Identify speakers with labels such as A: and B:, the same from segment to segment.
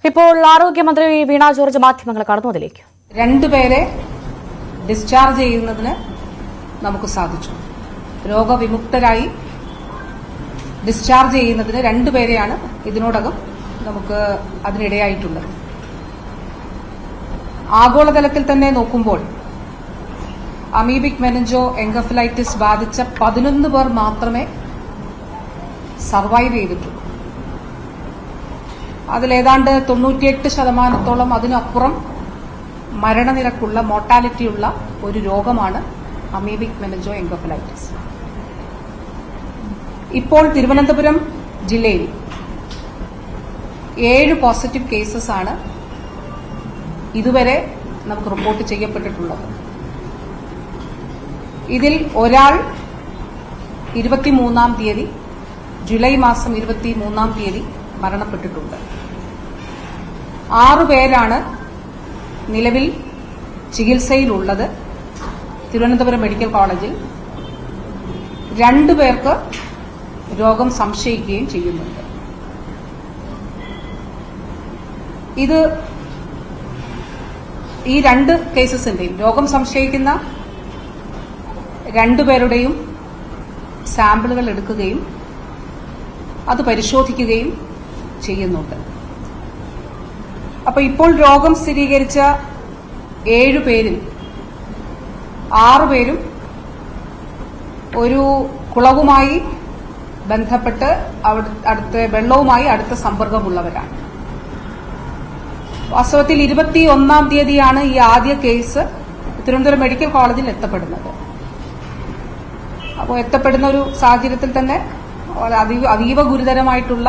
A: ഇപ്പോൾ ആരോഗ്യമന്ത്രി വീണ ജോർജ് മാധ്യമങ്ങളെ കടന്നതിലേക്ക്
B: രണ്ടുപേരെ ഡിസ്ചാർജ് ചെയ്യുന്നതിന് നമുക്ക് സാധിച്ചു. രോഗവിമുക്തരായി ഡിസ്ചാർജ് ചെയ്യുന്നതിന് രണ്ടുപേരെയാണ് ഇതിനോടകം നമുക്ക് അതിനിടയായിട്ടുള്ളത്. ആഗോളതലത്തിൽ തന്നെ നോക്കുമ്പോൾ അമീബിക് മെനിഞ്ചോ എൻകഫലൈറ്റിസ് ബാധിച്ച 11 പേർ മാത്രമേ സർവൈവ് ചെയ്തിട്ടുള്ളൂ. അതിലേതാണ്ട് 98% അതിനപ്പുറം മരണനിരക്കുള്ള മോർട്ടാലിറ്റിയുള്ള ഒരു രോഗമാണ് അമീബിക് മെനിഞ്ചോ എൻകഫലൈറ്റിസ്. ഇപ്പോൾ തിരുവനന്തപുരം ജില്ലയിൽ 7 പോസിറ്റീവ് കേസസ് ആണ് ഇതുവരെ നമുക്ക് റിപ്പോർട്ട് ചെയ്യപ്പെട്ടിട്ടുള്ളത്. ഇതിൽ ഒരാൾ 23-ാം തീയതി, ജൂലൈ മാസം 23-ാം തീയതി മരണപ്പെട്ടിട്ടുണ്ട്. 6 പേരാണ് നിലവിൽ ചികിത്സയിലുള്ളത് തിരുവനന്തപുരം മെഡിക്കൽ കോളേജിൽ. 2 പേർക്ക് രോഗം സംശയിക്കുകയും ചെയ്യുന്നുണ്ട്. ഈ 2 കേസസിന്റെയും രോഗം സംശയിക്കുന്ന 2 പേരുടെയും സാമ്പിളുകൾ എടുക്കുകയും അത് പരിശോധിക്കുകയും ചെയ്യുന്നുണ്ട്. അപ്പോൾ ഇപ്പോൾ രോഗം സ്ഥിരീകരിച്ച 7 പേരിൽ 6 പേരും ഒരു കുളവുമായി ബന്ധപ്പെട്ട് വെള്ളവുമായി അടുത്ത സമ്പർക്കമുള്ളവരാണ്. വാസ്തവത്തിൽ 21-ാം തീയതിയാണ് ഈ ആദ്യ കേസ് തിരുവനന്തപുരം മെഡിക്കൽ കോളേജിൽ എത്തപ്പെടുന്നത്. അപ്പോൾ എത്തപ്പെടുന്ന ഒരു സാഹചര്യത്തിൽ തന്നെ അതീവ ഗുരുതരമായിട്ടുള്ള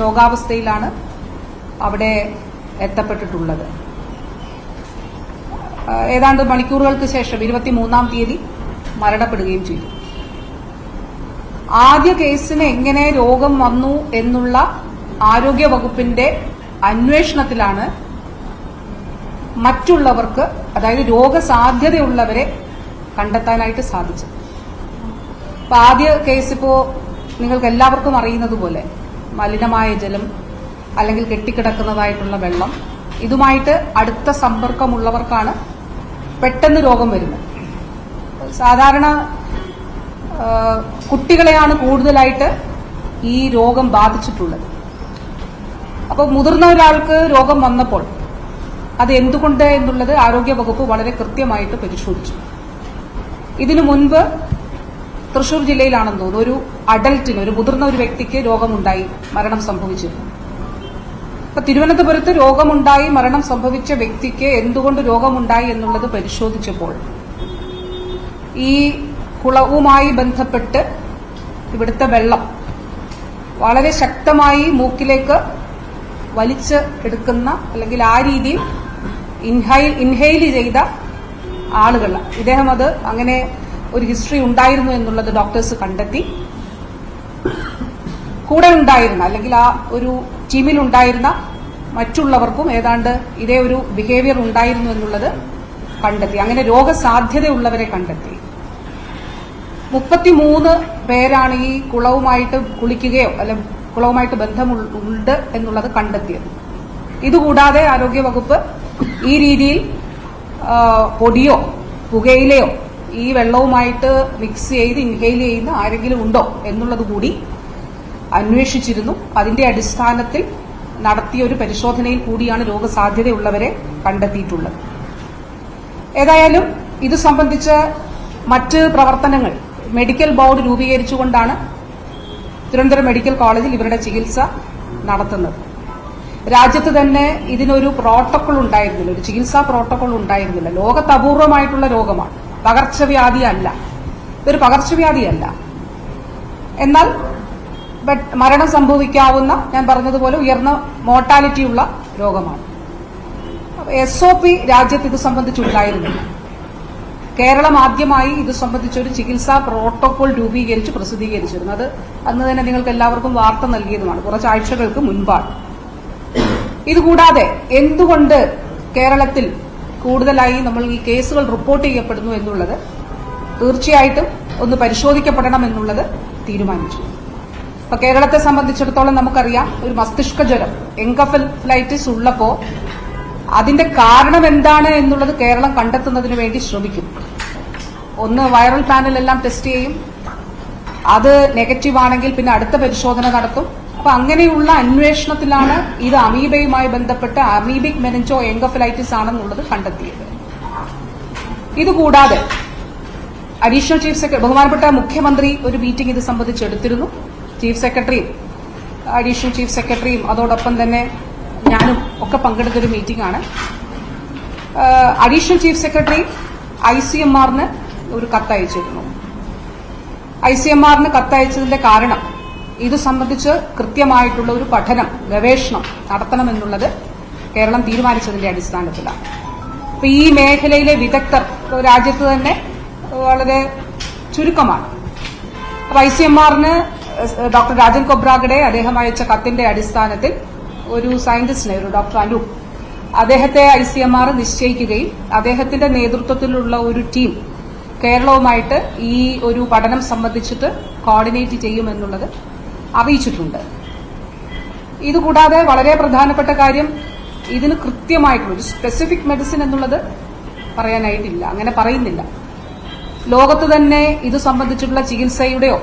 B: രോഗാവസ്ഥയിലാണ് അവിടെ എത്തപ്പെട്ടിട്ടുള്ളത്. ഏതാണ്ട് മണിക്കൂറുകൾക്ക് ശേഷം 23-ാം തീയതി മരണപ്പെടുകയും ചെയ്തു. ആദ്യ കേസിന് എങ്ങനെ രോഗം വന്നു എന്നുള്ള ആരോഗ്യ വകുപ്പിന്റെ അന്വേഷണത്തിലാണ് മറ്റുള്ളവർക്ക്, അതായത് രോഗസാധ്യതയുള്ളവരെ കണ്ടെത്താനായിട്ട് സാധിച്ചത്. അപ്പൊ ആദ്യ കേസ് ഇപ്പോ നിങ്ങൾക്ക് എല്ലാവർക്കും അറിയുന്നത് പോലെ മലിനമായ ജലം അല്ലെങ്കിൽ കെട്ടിക്കിടക്കുന്നതായിട്ടുള്ള വെള്ളം, ഇതുമായിട്ട് അടുത്ത സമ്പർക്കമുള്ളവർക്കാണ് പെട്ടെന്ന് രോഗം വരുന്നത്. സാധാരണ കുട്ടികളെയാണ് കൂടുതലായിട്ട് ഈ രോഗം ബാധിച്ചിട്ടുള്ളത്. അപ്പോൾ മുതിർന്ന ഒരാൾക്ക് രോഗം വന്നപ്പോൾ അത് എന്തുകൊണ്ട് എന്നുള്ളത് ആരോഗ്യ വകുപ്പ് വളരെ കൃത്യമായിട്ട് പരിശോധിച്ചു. ഇതിനു മുൻപ് തൃശൂർ ജില്ലയിലാണെന്ന് തോന്നുന്നു ഒരു അഡൽട്ടിന്, ഒരു മുതിർന്ന ഒരു വ്യക്തിക്ക് രോഗമുണ്ടായി മരണം സംഭവിച്ചിരുന്നു. അപ്പൊ തിരുവനന്തപുരത്ത് രോഗമുണ്ടായി മരണം സംഭവിച്ച വ്യക്തിക്ക് എന്തുകൊണ്ട് രോഗമുണ്ടായി എന്നുള്ളത് പരിശോധിച്ചപ്പോൾ ഈ കുളവുമായി ബന്ധപ്പെട്ട് ഇവിടുത്തെ വെള്ളം വളരെ ശക്തമായി മൂക്കിലേക്ക് വലിച്ച് എടുക്കുന്ന അല്ലെങ്കിൽ ആ രീതിയിൽ ഇൻഹെയിൽ ചെയ്ത ആളുകൾ, ഇദ്ദേഹം അത് അങ്ങനെ ഒരു ഹിസ്റ്ററി ഉണ്ടായിരുന്നു എന്നുള്ളത് ഡോക്ടേഴ്സ് കണ്ടെത്തി. കൂടെ ഉണ്ടായിരുന്ന അല്ലെങ്കിൽ ആ ഒരു ടീമിലുണ്ടായിരുന്ന മറ്റുള്ളവർക്കും ഏതാണ്ട് ഇതേ ഒരു ബിഹേവിയർ ഉണ്ടായിരുന്നു എന്നുള്ളത് കണ്ടെത്തി. അങ്ങനെ രോഗസാധ്യതയുള്ളവരെ കണ്ടെത്തി. 33 പേരാണ് ഈ കുളവുമായിട്ട് കുളിക്കുകയോ അല്ലെ കുളവുമായിട്ട് ബന്ധമുണ്ട് എന്നുള്ളത് കണ്ടെത്തിയത്. ഇതുകൂടാതെ ആരോഗ്യവകുപ്പ് ഈ രീതിയിൽ പൊടിയോ പുകയിലയോ ഈ വെള്ളവുമായിട്ട് മിക്സ് ചെയ്ത് ഇൻഹെയിൽ ചെയ്യുന്ന ആരെങ്കിലും ഉണ്ടോ എന്നുള്ളത് കൂടി അന്വേഷിച്ചിരുന്നു. അതിന്റെ അടിസ്ഥാനത്തിൽ നടത്തിയ ഒരു പരിശോധനയിൽ കൂടിയാണ് രോഗസാധ്യതയുള്ളവരെ കണ്ടെത്തിയിട്ടുള്ളത്. ഏതായാലും ഇത് സംബന്ധിച്ച മറ്റ് പ്രവർത്തനങ്ങൾ മെഡിക്കൽ ബോർഡ് രൂപീകരിച്ചുകൊണ്ടാണ് തിരുവനന്തപുരം മെഡിക്കൽ കോളേജിൽ ഇവരുടെ ചികിത്സ നടത്തുന്നത്. രാജ്യത്ത് തന്നെ ഇതിനൊരു പ്രോട്ടോകോൾ ഉണ്ടായിരുന്നില്ല, ഒരു ചികിത്സാ പ്രോട്ടോകോൾ ഉണ്ടായിരുന്നില്ല. ലോകത്ത് അപൂർവമായിട്ടുള്ള രോഗമാണ്, പകർച്ചവ്യാധിയല്ല, ഇതൊരു പകർച്ചവ്യാധിയല്ല. എന്നാൽ മരണം സംഭവിക്കാവുന്ന, ഞാൻ പറഞ്ഞതുപോലെ ഉയർന്ന മോർട്ടാലിറ്റിയുള്ള രോഗമാണ്. SOP രാജ്യത്ത് ഇത് സംബന്ധിച്ചുണ്ടായിരുന്നില്ല. കേരളം ആദ്യമായി ഇത് സംബന്ധിച്ചൊരു ചികിത്സാ പ്രോട്ടോകോൾ രൂപീകരിച്ച് പ്രസിദ്ധീകരിച്ചിരുന്നു. അത് അന്ന് തന്നെ നിങ്ങൾക്ക് എല്ലാവർക്കും വാർത്ത നൽകിയതുമാണ്, കുറച്ചാഴ്ചകൾക്ക് മുൻപാണ്. ഇതുകൂടാതെ എന്തുകൊണ്ട് കേരളത്തിൽ കൂടുതലായി നമ്മൾ ഈ കേസുകൾ റിപ്പോർട്ട് ചെയ്യപ്പെടുന്നു എന്നുള്ളത് തീർച്ചയായിട്ടും ഒന്ന് പരിശോധിക്കപ്പെടണം എന്നുള്ളത് തീരുമാനിച്ചു. ഇപ്പൊ കേരളത്തെ സംബന്ധിച്ചിടത്തോളം നമുക്കറിയാം, ഒരു മസ്തിഷ്ക ജ്വരം എൻകഫലൈറ്റിസ് ഉള്ളപ്പോ അതിന്റെ കാരണം എന്താണ് എന്നുള്ളത് കേരളം കണ്ടെത്തുന്നതിന് വേണ്ടി ശ്രമിക്കും. ഒന്ന്, വൈറൽ പാനലെല്ലാം ടെസ്റ്റ് ചെയ്യും. അത് നെഗറ്റീവ് ആണെങ്കിൽ പിന്നെ അടുത്ത പരിശോധന നടത്തും. അപ്പൊ അങ്ങനെയുള്ള അന്വേഷണത്തിലാണ് ഇത് അമീബയുമായി ബന്ധപ്പെട്ട് അമീബിക് മെനിഞ്ചോ എൻകഫലൈറ്റിസ് ആണെന്നുള്ളത് കണ്ടെത്തിയത്. ഇതുകൂടാതെ അഡീഷണൽ ചീഫ് സെക്രട്ടറി, ബഹുമാനപ്പെട്ട മുഖ്യമന്ത്രി ഒരു മീറ്റിംഗ് ഇത് സംബന്ധിച്ച് എടുത്തിരുന്നു. ചീഫ് സെക്രട്ടറിയും അഡീഷണൽ ചീഫ് സെക്രട്ടറിയും അതോടൊപ്പം തന്നെ ഞാനും ഒക്കെ പങ്കെടുത്തൊരു മീറ്റിംഗ് ആണ്. അഡീഷണൽ ചീഫ് സെക്രട്ടറി ICMR-ന് ഒരു കത്തയച്ചിരുന്നു. ICMR-ന് കത്തയച്ചതിന്റെ കാരണം ഇത് സംബന്ധിച്ച് കൃത്യമായിട്ടുള്ള ഒരു പഠനം, ഗവേഷണം നടത്തണമെന്നുള്ളത് കേരളം തീരുമാനിച്ചതിന്റെ അടിസ്ഥാനത്തിലാണ്. അപ്പൊ ഈ മേഖലയിലെ വിദഗ്ധർ രാജ്യത്ത് തന്നെ വളരെ ചുരുക്കമാണ്. അപ്പൊ ICMR-ന് ഡോക്ടർ രാജൻ കൊബ്രാഗഡെ അദ്ദേഹം അയച്ച കത്തിന്റെ അടിസ്ഥാനത്തിൽ ഒരു സയന്റിസ്റ്റിനെ, ഒരു ഡോക്ടർ അനൂപ്, അദ്ദേഹത്തെ ICMR നിശ്ചയിക്കുകയും അദ്ദേഹത്തിന്റെ നേതൃത്വത്തിലുള്ള ഒരു ടീം കേരളവുമായിട്ട് ഈ ഒരു പഠനം സംബന്ധിച്ചിട്ട് കോർഡിനേറ്റ് ചെയ്യുമെന്നുള്ളത് അറിയിച്ചിട്ടുണ്ട്. ഇതുകൂടാതെ വളരെ പ്രധാനപ്പെട്ട കാര്യം, ഇതിന് കൃത്യമായിട്ടുള്ള ഒരു സ്പെസിഫിക് മെഡിസിൻ എന്നുള്ളത് പറയാനായിട്ടില്ല, അങ്ങനെ പറയുന്നില്ല. ലോകത്ത് തന്നെ ഇത് സംബന്ധിച്ചിട്ടുള്ള ചികിത്സയുടെയോ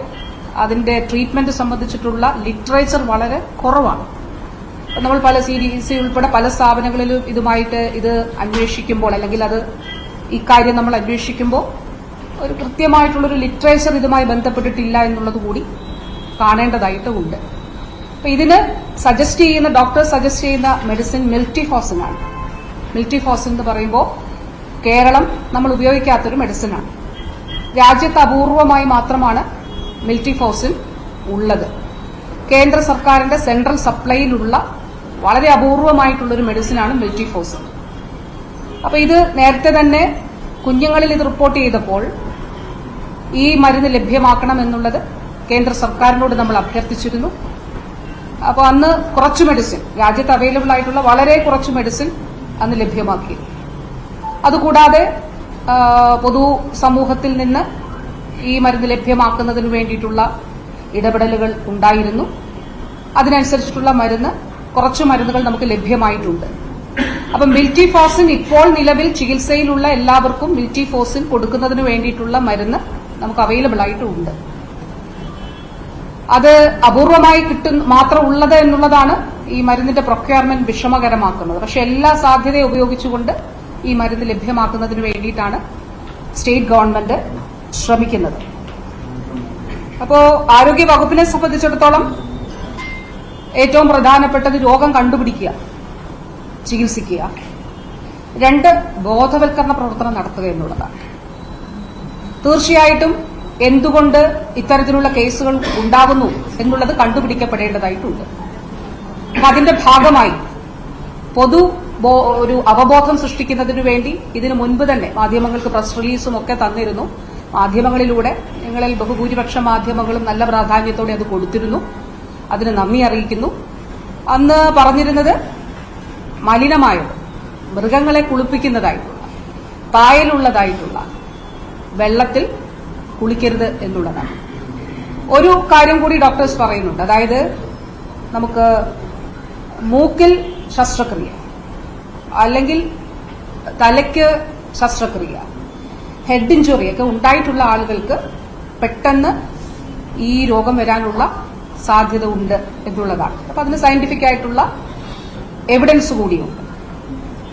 B: അതിന്റെ ട്രീറ്റ്മെന്റ് സംബന്ധിച്ചിട്ടുള്ള ലിറ്ററേച്ചർ വളരെ കുറവാണ്. നമ്മൾ പല CDC ഉൾപ്പെടെ പല സ്ഥാപനങ്ങളിലും ഇതുമായിട്ട് ഇത് അന്വേഷിക്കുമ്പോൾ, അല്ലെങ്കിൽ അത് ഇക്കാര്യം നമ്മൾ അന്വേഷിക്കുമ്പോൾ ഒരു കൃത്യമായിട്ടുള്ളൊരു ലിറ്ററേച്ചർ ഇതുമായി ബന്ധപ്പെട്ടിട്ടില്ല എന്നുള്ളത് കൂടി കാണേണ്ടതായിട്ടുമുണ്ട്. അപ്പൊ ഇതിന് ഡോക്ടർ സജസ്റ്റ് ചെയ്യുന്ന മെഡിസിൻ മിൽറ്റിഫോസിൻ ആണ്. മിൽറ്റിഫോസിൻ എന്ന് പറയുമ്പോൾ കേരളം നമ്മൾ ഉപയോഗിക്കാത്തൊരു മെഡിസിനാണ്. രാജ്യത്ത് അപൂർവമായി മാത്രമാണ് മിൽറ്റിഫോസിൻ ഉള്ളത്. കേന്ദ്ര സർക്കാരിന്റെ സെൻട്രൽ സപ്ലൈയിലുള്ള വളരെ അപൂർവമായിട്ടുള്ളൊരു മെഡിസിനാണ് മിൽറ്റിഫോസിൻ. അപ്പൊ ഇത് നേരത്തെ തന്നെ കുഞ്ഞുങ്ങളിൽ ഇത് റിപ്പോർട്ട് ചെയ്തപ്പോൾ ഈ മരുന്ന് ലഭ്യമാക്കണം എന്നുള്ളത് കേന്ദ്ര സർക്കാരിനോട് നമ്മൾ അഭ്യർത്ഥിച്ചിരുന്നു. അപ്പോൾ അന്ന് കുറച്ച് മെഡിസിൻ, രാജ്യത്ത് അവൈലബിൾ ആയിട്ടുള്ള വളരെ കുറച്ച് മെഡിസിൻ അന്ന് ലഭ്യമാക്കി. അതുകൂടാതെ പൊതുസമൂഹത്തിൽ നിന്ന് ഈ മരുന്ന് ലഭ്യമാക്കുന്നതിന് വേണ്ടിയിട്ടുള്ള ഇടപെടലുകൾ ഉണ്ടായിരുന്നു. അതിനനുസരിച്ചിട്ടുള്ള കുറച്ച് മരുന്നുകൾ നമുക്ക് ലഭ്യമായിട്ടുണ്ട്. അപ്പം മിൽറ്റിഫോസിൻ ഇപ്പോൾ നിലവിൽ ചികിത്സയിലുള്ള എല്ലാവർക്കും മിൽറ്റിഫോസിൻ കൊടുക്കുന്നതിന് വേണ്ടിയിട്ടുള്ള മരുന്ന് നമുക്ക് അവൈലബിൾ ആയിട്ടുണ്ട്. അത് അപൂർവമായി മാത്രം ഉള്ളത് എന്നുള്ളതാണ് ഈ മരുന്നിന്റെ പ്രൊക്യൂർമെന്റ് വിഷമകരമാക്കുന്നത്. പക്ഷെ എല്ലാ സാധ്യതയും ഉപയോഗിച്ചുകൊണ്ട് ഈ മരുന്ന് ലഭ്യമാക്കുന്നതിന് വേണ്ടിയിട്ടാണ് സ്റ്റേറ്റ് ഗവൺമെന്റ് ശ്രമിക്കുന്നത്. അപ്പോ ആരോഗ്യ വകുപ്പിനെ സംബന്ധിച്ചിടത്തോളം ഏറ്റവും പ്രധാനപ്പെട്ടത് രോഗം കണ്ടുപിടിക്കുക, ചികിത്സിക്കുക. 2, ബോധവൽക്കരണ പ്രവർത്തനം നടത്തുക എന്നുള്ളതാണ്. തീർച്ചയായിട്ടും എന്തുകൊണ്ട് ഇത്തരത്തിലുള്ള കേസുകൾ ഉണ്ടാകുന്നു എന്നുള്ളത് കണ്ടുപിടിക്കപ്പെടേണ്ടതായിട്ടുണ്ട്. അതിന്റെ ഭാഗമായി ഒരു അവബോധം സൃഷ്ടിക്കുന്നതിനു വേണ്ടി ഇതിനു മുൻപ് തന്നെ മാധ്യമങ്ങൾക്ക് പ്രസ് റിലീസും ഒക്കെ തന്നിരുന്നു. മാധ്യമങ്ങളിലൂടെ നിങ്ങളിൽ ബഹുഭൂരിപക്ഷം മാധ്യമങ്ങളും നല്ല പ്രാധാന്യത്തോടെ അത് കൊടുത്തിരുന്നു. അതിന് നന്ദി അറിയിക്കുന്നു. അന്ന് പറഞ്ഞിരുന്നത് മലിനമായത്, മൃഗങ്ങളെ കുളിപ്പിക്കുന്നതായിട്ടുള്ള, പായലുള്ളതായിട്ടുള്ള വെള്ളത്തിൽ കുളിക്കരുത് എന്നുള്ളതാണ്. ഒരു കാര്യം കൂടി ഡോക്ടേഴ്സ് പറയുന്നുണ്ട്. അതായത് നമുക്ക് മൂക്കിൽ ശസ്ത്രക്രിയ അല്ലെങ്കിൽ തലയ്ക്ക് ശസ്ത്രക്രിയ, ഹെഡ് ഇഞ്ചുറി ഒക്കെ ഉണ്ടായിട്ടുള്ള ആളുകൾക്ക് പെട്ടെന്ന് ഈ രോഗം വരാനുള്ള സാധ്യത ഉണ്ട് എന്നുള്ളതാണ്. അപ്പൊ അതിന് സയന്റിഫിക് ആയിട്ടുള്ള എവിഡൻസ് കൂടിയുണ്ട്.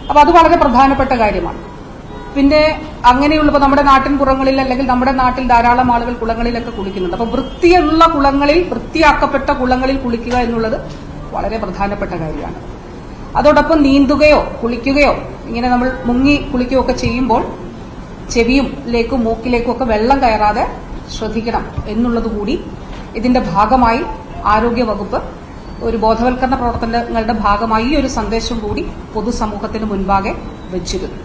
B: അപ്പൊ അത് വളരെ പ്രധാനപ്പെട്ട കാര്യമാണ്. പിന്നെ അങ്ങനെയുള്ളപ്പോൾ നമ്മുടെ നാട്ടിൻ പുറങ്ങളിൽ അല്ലെങ്കിൽ നമ്മുടെ നാട്ടിൽ ധാരാളം ആളുകൾ കുളങ്ങളിലൊക്കെ കുളിക്കുന്നുണ്ട്. അപ്പൊ വൃത്തിയുള്ള കുളങ്ങളിൽ, വൃത്തിയാക്കപ്പെട്ട കുളങ്ങളിൽ കുളിക്കുക എന്നുള്ളത് വളരെ പ്രധാനപ്പെട്ട കാര്യമാണ്. അതോടൊപ്പം നീന്തുകയോ കുളിക്കുകയോ ഇങ്ങനെ നമ്മൾ മുങ്ങി കുളിക്കുകയോ ഒക്കെ ചെയ്യുമ്പോൾ ചെവിയിലേക്കും മൂക്കിലേക്കും ഒക്കെ വെള്ളം കയറാതെ ശ്രദ്ധിക്കണം എന്നുള്ളത് കൂടി ഇതിന്റെ ഭാഗമായി ആരോഗ്യ വകുപ്പ് ഒരു ബോധവൽക്കരണ പ്രവർത്തനങ്ങളുടെ ഭാഗമായി ഈ ഒരു സന്ദേശം കൂടി പൊതുസമൂഹത്തിന് മുൻപാകെ വെച്ചിരുന്നു.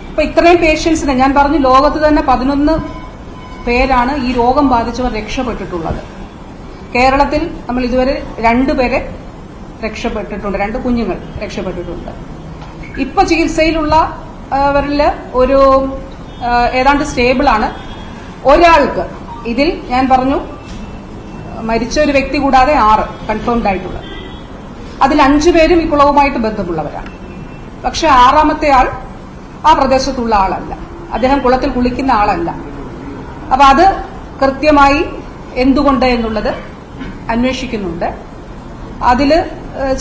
B: അപ്പൊ ഇത്രയും പേഷ്യൻസിനെ ഞാൻ പറഞ്ഞു, ലോകത്ത് തന്നെ 11 പേരാണ് ഈ രോഗം ബാധിച്ചവർ രക്ഷപ്പെട്ടിട്ടുള്ളത്. കേരളത്തിൽ നമ്മൾ ഇതുവരെ 2 പേരെ രക്ഷപ്പെട്ടിട്ടുണ്ട്, 2 കുഞ്ഞുങ്ങൾ രക്ഷപ്പെട്ടിട്ടുണ്ട്. ഇപ്പൊ ചികിത്സയിലുള്ളവരിൽ ഒരു ഏതാണ്ട് സ്റ്റേബിളാണ്. ഒരാൾക്ക് ഇതിൽ ഞാൻ പറഞ്ഞു മരിച്ച ഒരു വ്യക്തി കൂടാതെ 6 കൺഫേംഡ് ആയിട്ടുള്ളത്. അതിൽ 5 പേരും ഈ കുളവുമായിട്ട് ബന്ധമുള്ളവരാണ്. പക്ഷെ 6ാമത്തെ ആൾ ആ പ്രദേശത്തുള്ള ആളല്ല, അദ്ദേഹം കുളത്തിൽ കുളിക്കുന്ന ആളല്ല. അപ്പൊ അത് കൃത്യമായി എന്തുകൊണ്ട് എന്നുള്ളത് അന്വേഷിക്കുന്നുണ്ട്. അതിൽ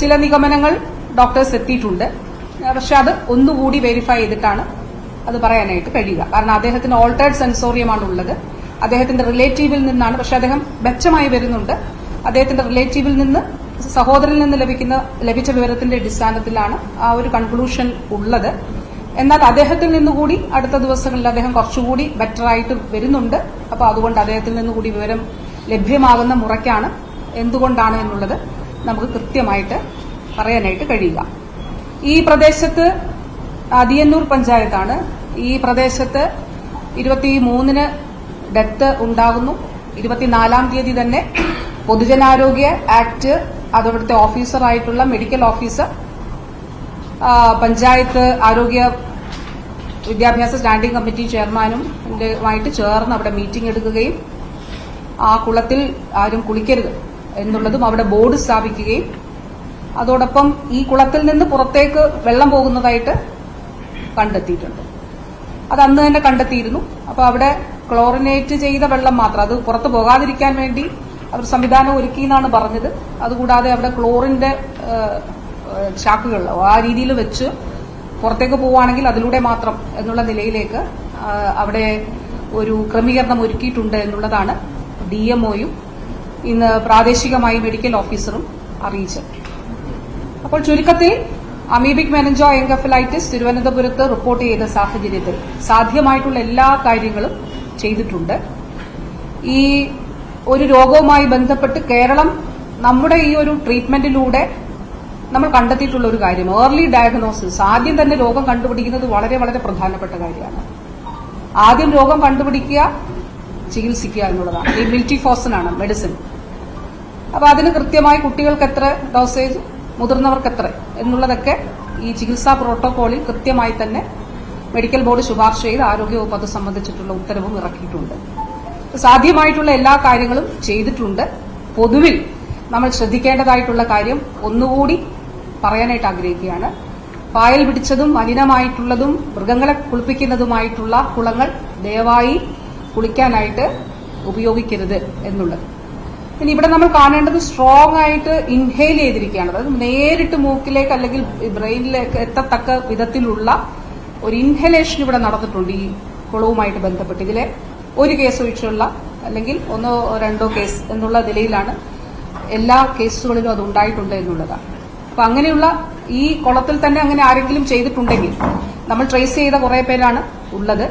B: ചില നിഗമനങ്ങൾ ഡോക്ടേഴ്സ് എത്തിയിട്ടുണ്ട്. പക്ഷെ അത് ഒന്നുകൂടി വെരിഫൈ ചെയ്തിട്ടാണ് അത് പറയാനായിട്ട് കഴിയുക. കാരണം അദ്ദേഹത്തിന് ഓൾട്ടേർഡ് സെൻസോറിയമാണ് ഉള്ളത്. അദ്ദേഹത്തിന്റെ റിലേറ്റീവിൽ നിന്നാണ്, പക്ഷെ അദ്ദേഹം മെച്ചമായി വരുന്നുണ്ട്. അദ്ദേഹത്തിന്റെ റിലേറ്റീവിൽ നിന്ന്, സഹോദരനിൽ നിന്ന് ലഭിച്ച വിവരത്തിന്റെ അടിസ്ഥാനത്തിലാണ് ആ ഒരു കൺക്ലൂഷൻ ഉള്ളത്. എന്നാൽ അദ്ദേഹത്തിൽ നിന്നുകൂടി അടുത്ത ദിവസങ്ങളിൽ അദ്ദേഹം കുറച്ചുകൂടി ബെറ്റർ ആയിട്ട് വരുന്നുണ്ട്. അപ്പൊ അതുകൊണ്ട് അദ്ദേഹത്തിൽ നിന്നുകൂടി വിവരം ലഭ്യമാകുന്ന മുറയ്ക്കാണ് എന്തുകൊണ്ടാണ് എന്നുള്ളത് നമുക്ക് കൃത്യമായിട്ട് പറയാനായിട്ട് കഴിയുക. ഈ പ്രദേശത്ത് അതിയന്നൂർ പഞ്ചായത്താണ്. ഈ പ്രദേശത്ത് 23-ന് ഡെത്ത് ഉണ്ടാകുന്നു. 24-ാം തീയതി തന്നെ പൊതുജനാരോഗ്യ ആക്ട് അതവിടുത്തെ ഓഫീസറായിട്ടുള്ള മെഡിക്കൽ ഓഫീസർ പഞ്ചായത്ത് ആരോഗ്യ വിദ്യാഭ്യാസ സ്റ്റാൻഡിംഗ് കമ്മിറ്റി ചെയർമാനുമായിട്ട് ചേർന്ന് അവിടെ മീറ്റിംഗ് എടുക്കുകയും ആ കുളത്തിൽ ആരും കുളിക്കരുത് എന്നുള്ളതും അവിടെ ബോർഡ് സ്ഥാപിക്കുകയും അതോടൊപ്പം ഈ കുളത്തിൽ നിന്ന് പുറത്തേക്ക് വെള്ളം പോകുന്നതായിട്ട് കണ്ടെത്തിയിട്ടുണ്ട്. അത് അന്ന് തന്നെ കണ്ടെത്തിയിരുന്നു. അപ്പോൾ അവിടെ ക്ലോറിനേറ്റ് ചെയ്ത വെള്ളം മാത്രം, അത് പുറത്ത് പോകാതിരിക്കാൻ വേണ്ടി അവർ സംവിധാനം ഒരുക്കി എന്നാണ് പറഞ്ഞത്. അതുകൂടാതെ അവിടെ ക്ലോറിന്റെ ചാക്കുകൾ ആ രീതിയിൽ വെച്ച് പുറത്തേക്ക് പോവുകയാണെങ്കിൽ അതിലൂടെ മാത്രം എന്നുള്ള നിലയിലേക്ക് അവിടെ ഒരു ക്രമീകരണം ഒരുക്കിയിട്ടുണ്ട് എന്നുള്ളതാണ് DMOയും ഇന്ന് പ്രാദേശികമായി മെഡിക്കൽ ഓഫീസറും അറിയിച്ചത്. അപ്പോൾ ചുരുക്കത്തിൽ അമീബിക് മെനഞ്ചോ എൻകഫലൈറ്റിസ് തിരുവനന്തപുരത്ത് റിപ്പോർട്ട് ചെയ്ത സാഹചര്യത്തിൽ സാധ്യമായിട്ടുള്ള എല്ലാ കാര്യങ്ങളും ചെയ്തിട്ടുണ്ട്. ഈ ഒരു രോഗവുമായി ബന്ധപ്പെട്ട് കേരളം നമ്മുടെ ഈ ഒരു ട്രീറ്റ്മെന്റിലൂടെ നമ്മൾ കണ്ടെത്തിയിട്ടുള്ള ഒരു കാര്യം ഏർലി ഡയഗ്നോസിസ്. ആദ്യം തന്നെ രോഗം കണ്ടുപിടിക്കുന്നത് വളരെ വളരെ പ്രധാനപ്പെട്ട കാര്യമാണ്. ആദ്യം രോഗം കണ്ടുപിടിക്കുക, ചികിത്സിക്കുക എന്നുള്ളതാണ്. ഈ മിൽറ്റിഫോസനാണ് മെഡിസിൻ. അപ്പൊ അതിന് കൃത്യമായി കുട്ടികൾക്ക് എത്ര ഡോസേജ്, മുതിർന്നവർക്ക് എത്ര എന്നുള്ളതൊക്കെ ഈ ചികിത്സാ പ്രോട്ടോകോളിൽ കൃത്യമായി തന്നെ മെഡിക്കൽ ബോർഡ് ശുപാർശ ചെയ്ത് ആരോഗ്യവകുപ്പ് അത് സംബന്ധിച്ചിട്ടുള്ള ഉത്തരവും ഇറക്കിയിട്ടുണ്ട്. സാധ്യമായിട്ടുള്ള എല്ലാ കാര്യങ്ങളും ചെയ്തിട്ടുണ്ട്. പൊതുവിൽ നമ്മൾ ശ്രദ്ധിക്കേണ്ടതായിട്ടുള്ള കാര്യം ഒന്നുകൂടി പറയാനായിട്ട് ആഗ്രഹിക്കുകയാണ്. പായൽ പിടിച്ചതും മലിനമായിട്ടുള്ളതും മൃഗങ്ങളെ കുളിപ്പിക്കുന്നതുമായിട്ടുള്ള കുളങ്ങൾ ദയവായി കുളിക്കാനായിട്ട് ഉപയോഗിക്കരുത് എന്നുള്ളത്. ഇനി ഇവിടെ നമ്മൾ കാണേണ്ടത് സ്ട്രോങ് ആയിട്ട് ഇൻഹെയിൽ ചെയ്തിരിക്കുകയാണ്. അതായത് നേരിട്ട് മൂക്കിലേക്ക് അല്ലെങ്കിൽ ബ്രെയിനിലേക്ക് എത്തത്തക്ക വിധത്തിലുള്ള ഒരു ഇൻഹലേഷൻ ഇവിടെ നടന്നിട്ടുണ്ട് ഈ കുളവുമായിട്ട് ബന്ധപ്പെട്ട്. ഇതിലെ ഒരു കേസ് ഒഴിച്ചുള്ള അല്ലെങ്കിൽ 1 or 2 കേസ് എന്നുള്ള നിലയിലാണ് എല്ലാ കേസുകളിലും അത് ഉണ്ടായിട്ടുണ്ട് എന്നുള്ളതാണ്. അപ്പൊ അങ്ങനെയുള്ള ഈ കുളത്തിൽ തന്നെ അങ്ങനെ ആരെങ്കിലും ചെയ്തിട്ടുണ്ടെങ്കിൽ, നമ്മൾ ട്രേസ് ചെയ്ത കുറെ പേരാണ് ഉള്ളത്,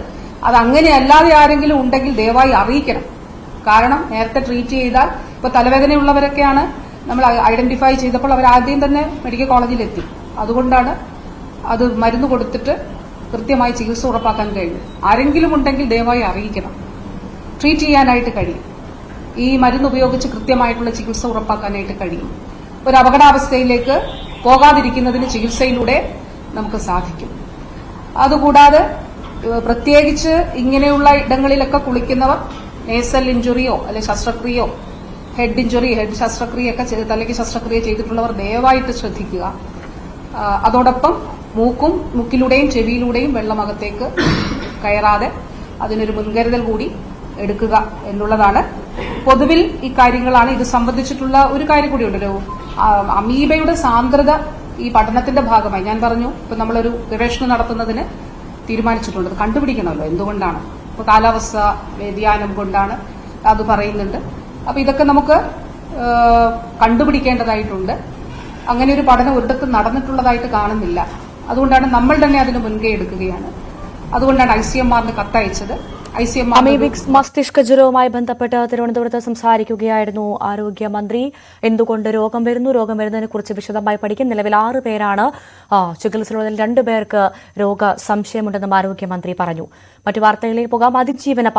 B: അത് അങ്ങനെ അല്ലാതെ ആരെങ്കിലും ഉണ്ടെങ്കിൽ ദയവായി അറിയിക്കണം. കാരണം നേരത്തെ ട്രീറ്റ് ചെയ്താൽ ഇപ്പൊ തലവേദനയുള്ളവരൊക്കെയാണ് നമ്മൾ ഐഡന്റിഫൈ ചെയ്തപ്പോൾ അവർ ആദ്യം തന്നെ മെഡിക്കൽ കോളേജിലെത്തി. അതുകൊണ്ടാണ് അത് മരുന്ന് കൊടുത്തിട്ട് കൃത്യമായി ചികിത്സ ഉറപ്പാക്കാൻ കഴിയും. ആരെങ്കിലും ഉണ്ടെങ്കിൽ ദയവായി അറിയിക്കണം. ട്രീറ്റ് ചെയ്യാനായിട്ട് കഴിയും. ഈ മരുന്ന് ഉപയോഗിച്ച് കൃത്യമായിട്ടുള്ള ചികിത്സ ഉറപ്പാക്കാനായിട്ട് കഴിയും. ഒരു അപകടാവസ്ഥയിലേക്ക് പോകാതിരിക്കുന്നതിന് ചികിത്സയിലൂടെ നമുക്ക് സാധിക്കും. അതുകൂടാതെ പ്രത്യേകിച്ച് ഇങ്ങനെയുള്ള ഇടങ്ങളിലൊക്കെ കുളിക്കുന്നവർ നേസൽ ഇഞ്ചുറിയോ അല്ലെ ശസ്ത്രക്രിയയോ ഹെഡ് ഇഞ്ചുറി, ഹെഡ് ശസ്ത്രക്രിയയൊക്കെ തലയ്ക്ക് ശസ്ത്രക്രിയ ചെയ്തിട്ടുള്ളവർ ദയവായിട്ട് ശ്രദ്ധിക്കുക. അതോടൊപ്പം മുക്കിലൂടെയും ചെവിയിലൂടെയും വെള്ളമകത്തേക്ക് കയറാതെ അതിനൊരു മുൻകരുതൽ കൂടി എടുക്കുക എന്നുള്ളതാണ്. പൊതുവിൽ ഈ കാര്യങ്ങളാണ്. ഇത് സംബന്ധിച്ചിട്ടുള്ള ഒരു കാര്യം കൂടിയുണ്ട്. ഒരു അമീബയുടെ സാന്ദ്രത ഈ പഠനത്തിന്റെ ഭാഗമായി ഞാൻ പറഞ്ഞു, ഇപ്പൊ നമ്മളൊരു ഗവേഷണം നടത്തുന്നതിന് തീരുമാനിച്ചിട്ടുണ്ട്. കണ്ടുപിടിക്കണമല്ലോ എന്തുകൊണ്ടാണ്. ഇപ്പൊ കാലാവസ്ഥ വ്യതിയാനം കൊണ്ടാണ് അത് പറയുന്നുണ്ട്. അപ്പൊ ഇതൊക്കെ നമുക്ക് കണ്ടുപിടിക്കേണ്ടതായിട്ടുണ്ട്. അങ്ങനെ ഒരു പഠനം ഒരിടത്തും നടന്നിട്ടുള്ളതായിട്ട് കാണുന്നില്ല. അതുകൊണ്ടാണ് നമ്മൾ തന്നെ അതിന് മുൻകൈ എടുക്കുകയാണ്. അതുകൊണ്ടാണ് ICMR-ന് കത്തയച്ചത്.
A: അമീബിക്സ് മസ്തിഷ്ക ജ്വരവുമായി ബന്ധപ്പെട്ട് തിരുവനന്തപുരത്ത് സംസാരിക്കുകയായിരുന്നു ആരോഗ്യമന്ത്രി. എന്തുകൊണ്ട് രോഗം വരുന്നതിനെ കുറിച്ച് വിശദമായി പഠിക്കും. നിലവിൽ 6 പേരാണ് ചികിത്സയിലുള്ളതിൽ 2 പേർക്ക് രോഗ സംശയമുണ്ടെന്നും ആരോഗ്യമന്ത്രി പറഞ്ഞു. മറ്റു വാർത്തകളിലേക്ക് പോകാം. അതിജീവന